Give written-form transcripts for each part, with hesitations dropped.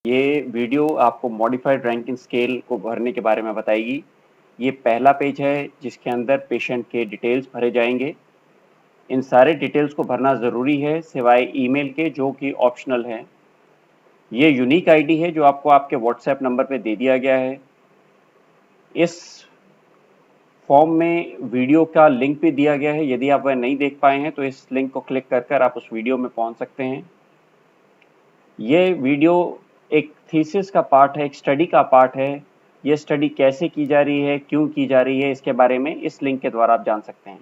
ये वीडियो आपको modified ranking scale को भरने के बारे में बताएगी। ये पहला पेज है जिसके अंदर पेशेंट के डिटेल्स भरे जाएंगे। इन सारे डिटेल्स को भरना ज़रूरी है सिवाय ईमेल के, जो कि ऑप्शनल है। ये यूनिक आईडी है जो आपको आपके व्हाट्सएप नंबर पे दे दिया गया है। इस फॉर्म में वीडियो का लिंक भी दिया गया है। यदि आप वह नहीं देख पाए हैं तो इस लिंक को क्लिक कर आप उस वीडियो में पहुंच सकते हैं। ये वीडियो एक थीसिस का पार्ट है, एक स्टडी का पार्ट है। ये स्टडी कैसे की जा रही है, क्यों की जा रही है, इसके बारे में इस लिंक के द्वारा आप जान सकते हैं।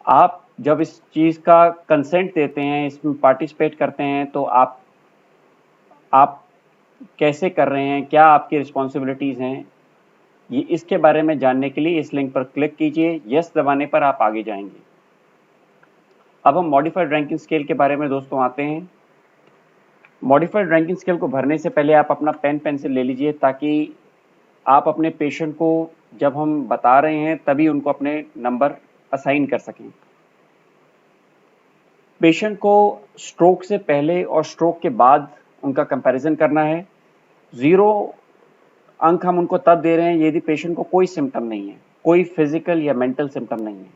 आप जब इस चीज़ का कंसेंट देते हैं, इसमें पार्टिसिपेट करते हैं, तो आप कैसे कर रहे हैं, क्या आपकी रिस्पॉन्सिबिलिटीज़ हैं, ये इसके बारे में जानने के लिए इस लिंक पर क्लिक कीजिए। यस दबाने पर आप आगे जाएंगे। अब हम मॉडिफाइड रैंकिंग स्केल के बारे में दोस्तों आते हैं। मॉडिफाइड रैंकिंग स्केल को भरने से पहले आप अपना पेन पेंसिल ले लीजिए, ताकि आप अपने पेशेंट को जब हम बता रहे हैं तभी उनको अपने नंबर असाइन कर सकें। पेशेंट को स्ट्रोक से पहले और स्ट्रोक के बाद उनका कंपैरिजन करना है। 0 अंक हम उनको तब दे रहे हैं यदि पेशेंट को कोई सिम्टम नहीं है, कोई फिजिकल या मेंटल सिम्टम नहीं है।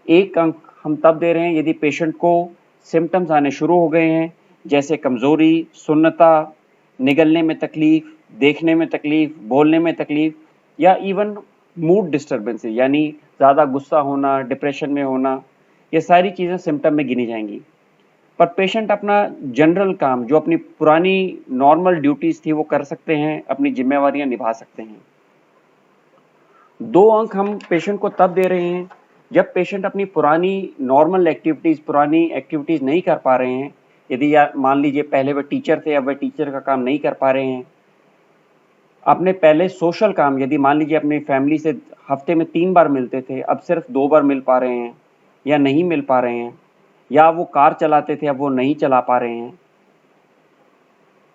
1 अंक हम तब दे रहे हैं यदि पेशेंट को सिम्टम्स आने शुरू हो गए हैं, जैसे कमजोरी, सुन्नता, निगलने में तकलीफ, देखने में तकलीफ, बोलने में तकलीफ, या इवन मूड डिस्टर्बेंसेस, यानी ज़्यादा गुस्सा होना, डिप्रेशन में होना, ये सारी चीज़ें सिम्टम में गिनी जाएंगी। पर पेशेंट अपना जनरल काम, जो अपनी पुरानी नॉर्मल ड्यूटीज़ थी, वो कर सकते हैं, अपनी जिम्मेवारियां निभा सकते हैं। 2 अंक हम पेशेंट को तब दे रहे हैं जब पेशेंट अपनी पुरानी नॉर्मल एक्टिविटीज़, पुरानी एक्टिविटीज़ नहीं कर पा रहे हैं। यदि मान लीजिए पहले वह टीचर थे, अब वह टीचर का काम नहीं कर पा रहे हैं। अपने पहले सोशल काम, यदि मान लीजिए अपनी फैमिली से हफ्ते में 3 बार मिलते थे, अब सिर्फ 2 बार मिल पा रहे हैं या नहीं मिल पा रहे हैं, या वो कार चलाते थे अब वो नहीं चला पा रहे हैं,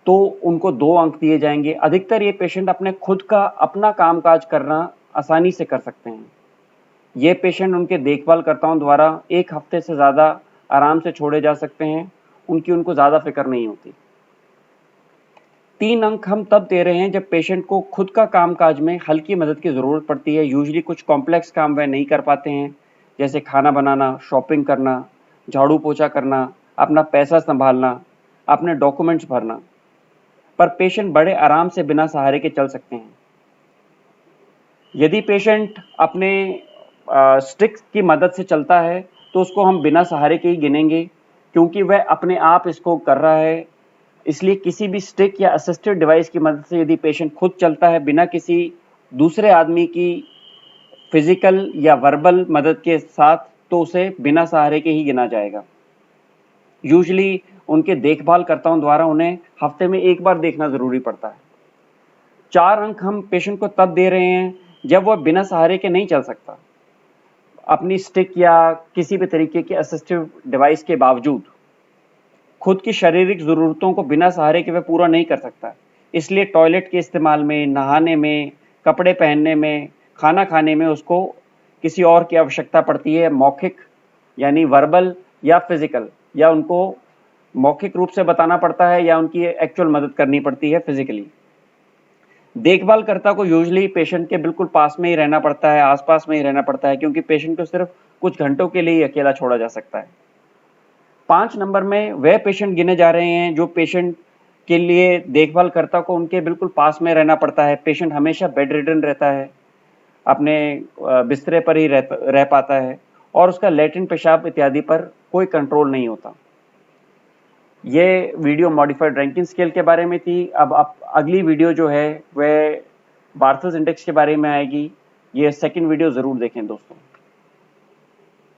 तो उनको 2 अंक दिए जाएंगे। अधिकतर ये पेशेंट अपने खुद का अपना कामकाज करना आसानी से कर सकते हैं। ये पेशेंट उनके देखभालकर्ताओं द्वारा 1 हफ्ते से ज़्यादा आराम से छोड़े जा सकते हैं, उनको ज़्यादा फिक्र नहीं होती। 3 अंक हम तब दे रहे हैं जब पेशेंट को खुद का कामकाज में हल्की मदद की ज़रूरत पड़ती है। यूजुअली कुछ कॉम्प्लेक्स काम वह नहीं कर पाते हैं, जैसे खाना बनाना, शॉपिंग करना, झाड़ू पोछा करना, अपना पैसा संभालना, अपने डॉक्यूमेंट्स भरना। पर पेशेंट बड़े आराम से बिना सहारे के चल सकते हैं। यदि पेशेंट अपने स्टिक की मदद से चलता है तो उसको हम बिना सहारे के ही गिनेंगे, क्योंकि वह अपने आप इसको कर रहा है। इसलिए किसी भी स्टिक या असिस्टेड डिवाइस की मदद से यदि पेशेंट खुद चलता है बिना किसी दूसरे आदमी की फिजिकल या वर्बल मदद के साथ, तो उसे बिना सहारे के ही गिना जाएगा। यूजुअली उनके देखभालकर्ताओं द्वारा उन्हें हफ्ते में 1 बार देखना ज़रूरी पड़ता है। 4 अंक हम पेशेंट को तब दे रहे हैं जब वह बिना सहारे के नहीं चल सकता। अपनी स्टिक या किसी भी तरीके के असिस्टिव डिवाइस के बावजूद खुद की शारीरिक ज़रूरतों को बिना सहारे के वह पूरा नहीं कर सकता। इसलिए टॉयलेट के इस्तेमाल में, नहाने में, कपड़े पहनने में, खाना खाने में उसको किसी और की आवश्यकता पड़ती है, मौखिक यानी वर्बल या फिजिकल, या उनको मौखिक रूप से बताना पड़ता है या उनकी एक्चुअल मदद करनी पड़ती है फिजिकली। देखभालकर्ता को यूजुअली पेशेंट के बिल्कुल पास में ही रहना पड़ता है, आसपास में ही रहना पड़ता है, क्योंकि पेशेंट को सिर्फ कुछ घंटों के लिए ही अकेला छोड़ा जा सकता है। 5 नंबर में वह पेशेंट गिने जा रहे हैं जो पेशेंट के लिए देखभालकर्ता को उनके बिल्कुल पास में रहना पड़ता है। पेशेंट हमेशा बेड रिडन रहता है, अपने बिस्तरे पर ही रह पाता है, और उसका लैट्रिन, पेशाब इत्यादि पर कोई कंट्रोल नहीं होता। ये वीडियो मॉडिफाइड रैंकिंग स्केल के बारे में थी। अब अगली वीडियो जो है वह बार्थेस इंडेक्स के बारे में आएगी। ये सेकंड वीडियो ज़रूर देखें दोस्तों।